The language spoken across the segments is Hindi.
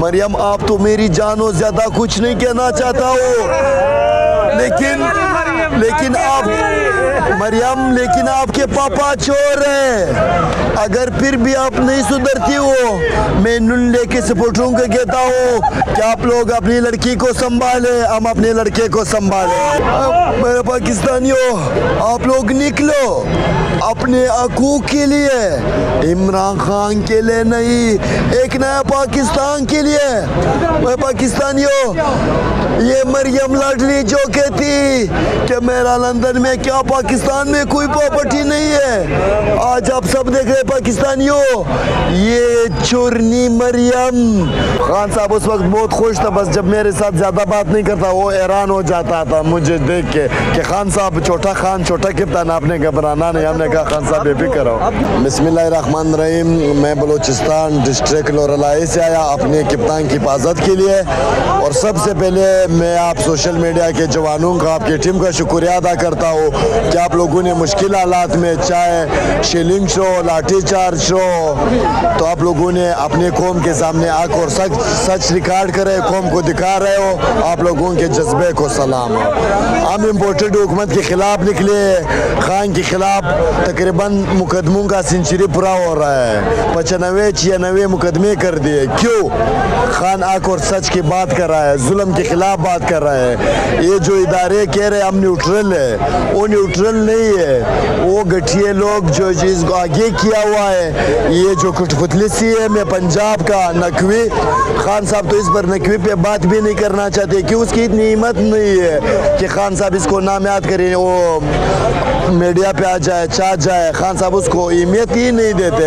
मरियम, आप तो मेरी जानो ज्यादा कुछ नहीं कहना चाहता हो, लेकिन आप मरियम, लेकिन आपके पापा चोर हैं। अगर फिर भी आप नहीं सुधरती हो, मैं नुल्ले के सपोर्टरों को कहता हूँ कि आप लोग अपनी लड़की को संभाले, हम अपने लड़के को संभाले। मेरे पाकिस्तानियों, आप लोग निकलो अपने हकूक के लिए, इमरान खान के लिए नहीं, एक नया पाकिस्तान के लिए। मैं पाकिस्तानियों, ये मरियम लाडली जो कहती कि मेरा लंदन में क्या पाकिस्तान में कोई प्रॉपर्टी नहीं है, आज आप सब देख रहे पाकिस्तानियों, ये चोरनी मरियम। खान साहब उस वक्त बहुत खुश था, बस जब मेरे साथ ज्यादा बात नहीं करता वो हैरान हो जाता था मुझे देख के कि खान साहब छोटा खान छोटा कप्तान, आपने घबराना नहीं। हमने कहा खान साहब बेफिक्र रहो। बिस्मिल्लाहिर्रहमानिर्रहीम। मैं बलूचिस्तान डिस्ट्रिक्ट लोरलाई से आया अपने कप्तान की हिफाजत के लिए, और सबसे पहले मैं आप सोशल मीडिया के जवानों का, आपकी टीम का शुक्रिया अदा करता हूँ कि आप लोगों ने मुश्किल हालात में, चाहे शेलिंग शो, लाठी चार्ज हो, तो आप लोगों ने अपने कौम के सामने आकर और सच रिकॉर्ड करे, कौम को दिखा रहे हो। आप लोगों के जज्बे को सलाम हो। हम इम्पोर्टेड हुकूमत के खिलाफ निकले, खान के खिलाफ तकरीबन मुकदमों का सेंचुरी पूरा हो रहा है, 95-96 मुकदमे कर दिए। क्यों? खान आकर सच की बात कर रहा है, जुल्म के खिलाफ बात कर रहा है। ये जो इदारे कह रहे हम न्यूट्रल है, वो न्यूट्रल नहीं है, वो गठिए लोग जो चीज़ को आगे किया हुआ है। ये जो कठपुतली सी है, मैं पंजाब का नकवी, खान साहब तो इस पर नकवी पे बात भी नहीं करना चाहते कि उसकी इतनी हिम्मत नहीं है कि खान साहब इसको नाम याद करें, वो मीडिया पे आ जाए, चाह जाए। खान साहब उसको अहमियत ही नहीं देते।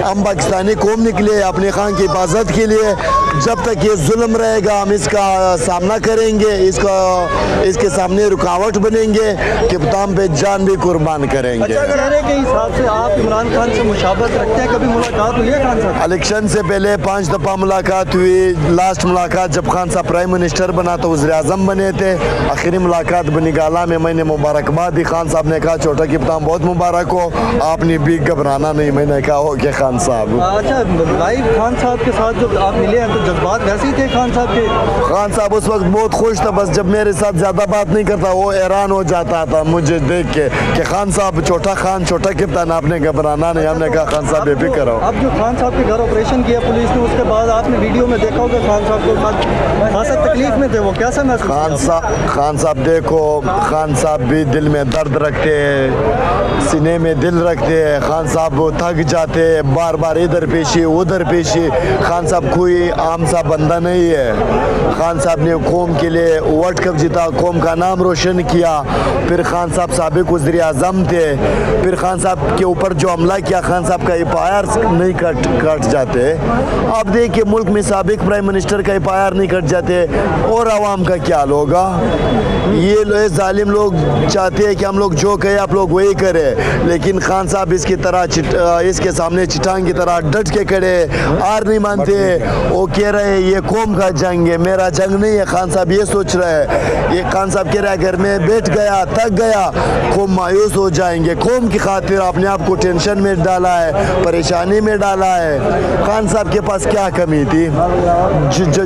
हम पाकिस्तानी कौम निकले अपने खान की हिफाजत के लिए, जब तक ये जुल्म रहेगा हम इसका सामना करेंगे, इसके सामने रुकावट बनेंगे, कप्तान पे जान भी कुर्बान करेंगे। अच्छा, चेहरे के हिसाब से आप इमरान खान से मुशाबत रखते हैं? कभी मुलाकात हुई है खान साहब? इलेक्शन से पहले 5 दफ़ा मुलाकात हुई। लास्ट मुलाकात जब खान साहब प्राइम मिनिस्टर बना तो वज़ीर आज़म बने थे। आखिरी मुलाकात बनिगाला में मैंने मुबारकबाद दी। खान साहब ने कहा छोटा कप्तान बहुत मुबारक हो, आपने भी घबराना नहीं। मैंने कहा हो कि खान साहब। अच्छा, लाइव खान साहब के साथ जब आप मिले हैं तो जज्बात वैसे ही थे खान साहब के? खान साहब उस वक्त बहुत खुश था, बस जब मेरे साथ ज्यादा बात नहीं करता वो हैरान हो जाता था मुझे देख के कि खान साहब छोटा खान छोटा कप्तान, आपने घबराना नहीं। हमने कहा खान साहब बेफिक्र रहो। अब जो खान साहब के घर ऑपरेशन किया पुलिस ने, उसके बाद आपने वीडियो में देखा होगा खान साहब को खासा तकलीफ में थे, वो कैसा महसूस? खान साहब देखो, खान साहब भी दिल में दर्द रखते हैं, सीने में दिल रखते हैं। खान साहब थक जाते हैं, बार बार इधर पेशी उधर पेशी। खान साहब कोई आम सा बंदा नहीं है। खान साहब ने कौम के लिए वर्ल्ड कप जीता, कौम का नाम रोशन किया। फिर खान साहब साबिक वज़ीर आज़म थे, फिर खान साहब के ऊपर जो हमला किया, खान साहब का एफआईआर नहीं कट जाते। अब देखिए मुल्क में साबिक प्राइम मिनिस्टर का एफआईआर नहीं कट जाते और आवाम का क्या होगा? ये जालिम लोग चाहते हैं कि हम लोग जो कहे आप लोग वही करें, लेकिन खान साहब इसकी तरह इसके सामने चिटांग की तरह डट के खड़े, हार नहीं मानते। वो कह रहे हैं ये कौम का जंग है, मेरा जंग नहीं है। खान साहब ये सोच रहे हैं, ये खान साहब कह रहा है अगर मैं बैठ गया, थक गया, कौम मायूस हो जाएंगे। कौम की खातिर अपने आप को टेंशन में डाला है, परेशानी में डाला है। खान साहब के पास क्या कमी थी?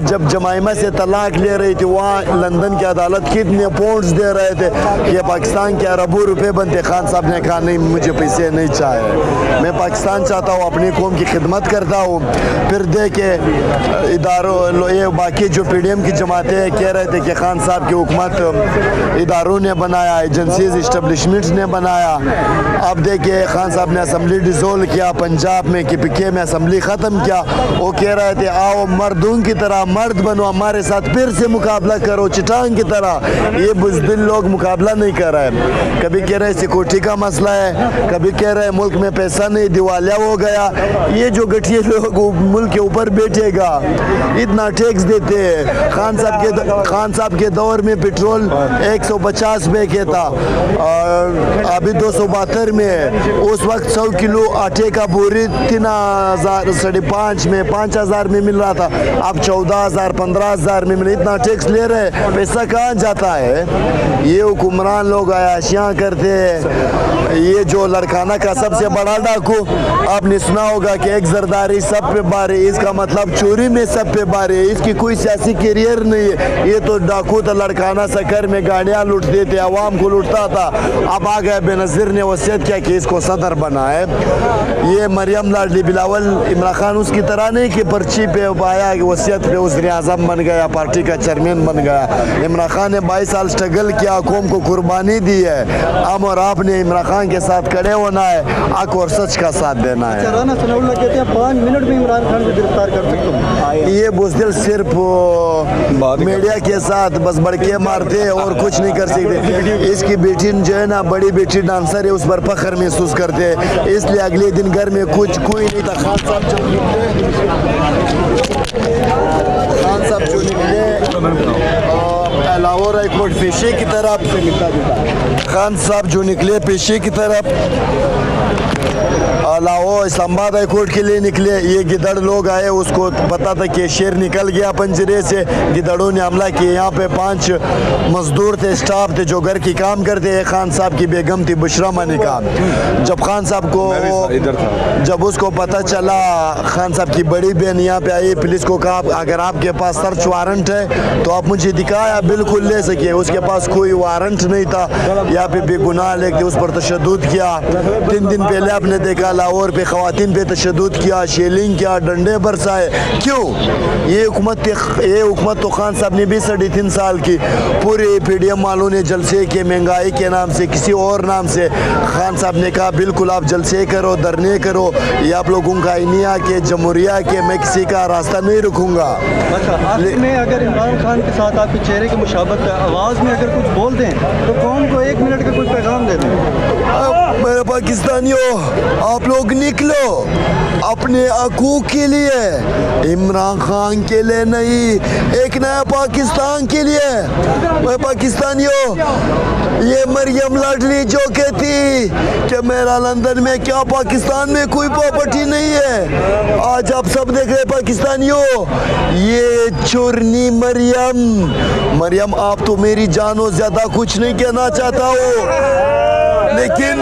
जब जमाइमा से तलाक ले रही थी, वहाँ लंदन की अदालत कितने पाउंड्स दे रहे थे, ये पाकिस्तान के अरबों रुपए बनते। खान साहब ने कहा नहीं, मुझे पैसे नहीं चाहिए, मैं पाकिस्तान चाहता हूँ, अपनी कौम की खिदमत करता हूँ। फिर देखे इदारों, ये बाकी जो पीडीएम की जमातें कह रहे थे कि खान साहब की हुकूमत इदारों ने बनाया, एजेंसीज इस्टेब्लिशमेंट्स ने बनाया। अब देखिए खान साहब ने असम्बली डिसोल्व किया, पंजाब में KPK में असम्बली ख़त्म किया। वो कह रहे थे आओ मर्दों की तरह मर्द बनो, हमारे साथ फिर से मुकाबला करो चिटांग की तरह। ये बुज़दिल लोग मुकाबला नहीं कर रहे हैं। कभी कह रहे सिक्योरिटी का मसला है, कभी कह रहे मुल्क में पैसा नहीं, दिवालिया हो गया। ये जो गठिए लोग मुल्क के ऊपर बैठेगा, इतना टैक्स देते हैं। खान साहब के दौर में पेट्रोल 150 रुपए के था और अभी 272 में है। उस वक्त 100 किलो आटे का बोरी 3000 5.5 में 5000 में मिल रहा था, अब 14,000 15,000 में मिल। इतना टैक्स ले रहे, पैसा कहाँ जाता है? ये हुक्मरान लोग आयाशियाँ करते हैं। ये जो लड़खाना का सबसे बड़ा डाकू, आपने सुना होगा कि एक जरदारी सब पे बारे, इसका मतलब चोरी में सब पे बारे। इसकी कोई सियासी कैरियर नहीं है। ये तो डाकू था, लड़खाना सकर में गाड़ियाँ लूटते थे, आवाम को लूटता था। अब आ गए बेनज़ीर ने वसीयत किया कि इसको सदर बनाए। ये मरियम लाडली बिलावल इमरान खान उसकी तरह नहीं कि पर्ची पे पाया वसीयत पे वज़ीर आज़म बन गया, पार्टी का चेयरमैन बन गया। इमरान खान ने 22 साल स्ट्रगल किया, कौम को कुर्बानी दी है। हम और आपने इमरान खान के साथ खड़े होना है, हक और सच का साथ देना है। राना सनाउल्लाह कहते हैं 5 मिनट में इमरान खान को गिरफ्तार कर सकता हूँ। ये बुज़दिल सिर्फ मीडिया के साथ बस बड़के मारते हैं और कुछ नहीं कर सकते। इसकी बेटी जो है ना, बड़ी बेटी डांसर है, उस पर फख्र महसूस करते हैं, इसलिए अगले दिन घर में कुछ कोई नहीं था। खान साहब जो निकले लाहौर हाई कोर्ट पेशे की तरफ, खान साहब जो निकले पेशे की तरफ लाहौर इस्लामाबाद हाई कोर्ट के लिए निकले। ये गिदड़ लोग आए, उसको पता था कि शेर निकल गया पंजरे से, गिदड़ों ने हमला किया। यहाँ पे 5 मजदूर थे, स्टाफ थे जो घर की काम करते हैं। खान साहब की बेगम थी बुशरा मलिका। जब खान साहब को जब उसको पता चला, खान साहब की बड़ी बहन यहाँ पे आई, पुलिस को कहा अगर आपके पास सर्च वारंट है तो आप मुझे दिखाया, बिल्कुल ले सके। उसके पास कोई वारंट नहीं था, यहाँ पे बेगुनाह लेके उस पर तशद्दुद किया। 3 दिन पहले आपने देखा लाहौर पे ख़वातीन पे तशद्दुद किया, शेलिंग किया, डंडे बरसाए। क्यों? ये हुकूमत तो खान साहब ने भी 3.5 साल की पूरे PDM वालों ने जलसे के, महंगाई के नाम से, किसी और नाम से। खान साहब ने कहा बिल्कुल आप जलसे करो, धरने करो, ये आप लोगों का इंडिया के जमहूरिया के, मैं किसी का रास्ता नहीं रुकूंगा। आखिर में अगर इमरान खान के साथ आपके चेहरे की मुशाबत है, आवाज़ में अगर कुछ बोल दें तो कौम को 1 मिनट का कोई पैगाम दे दें। मेरे पाकिस्तानियों, आप लोग निकलो अपने हकूक के लिए, इमरान खान के लिए नहीं, एक नया पाकिस्तान के लिए। मैं पाकिस्तानियों, ये मरियम लाडली जो कहती कि मेरा लंदन में क्या पाकिस्तान में कोई प्रॉपर्टी नहीं है, आज आप सब देख रहे पाकिस्तानियों, ये चुरनी मरियम आप तो मेरी जानो ज्यादा कुछ नहीं कहना चाहता हो, लेकिन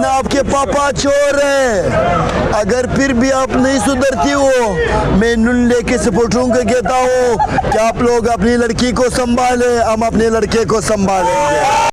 आपके पापा चोर हैं। अगर फिर भी आप नहीं सुधरती हो, मैं नून लेके सपोर्टरों को कहता हूँ कि आप लोग अपनी लड़की को संभालें, हम अपने लड़के को संभालेंगे।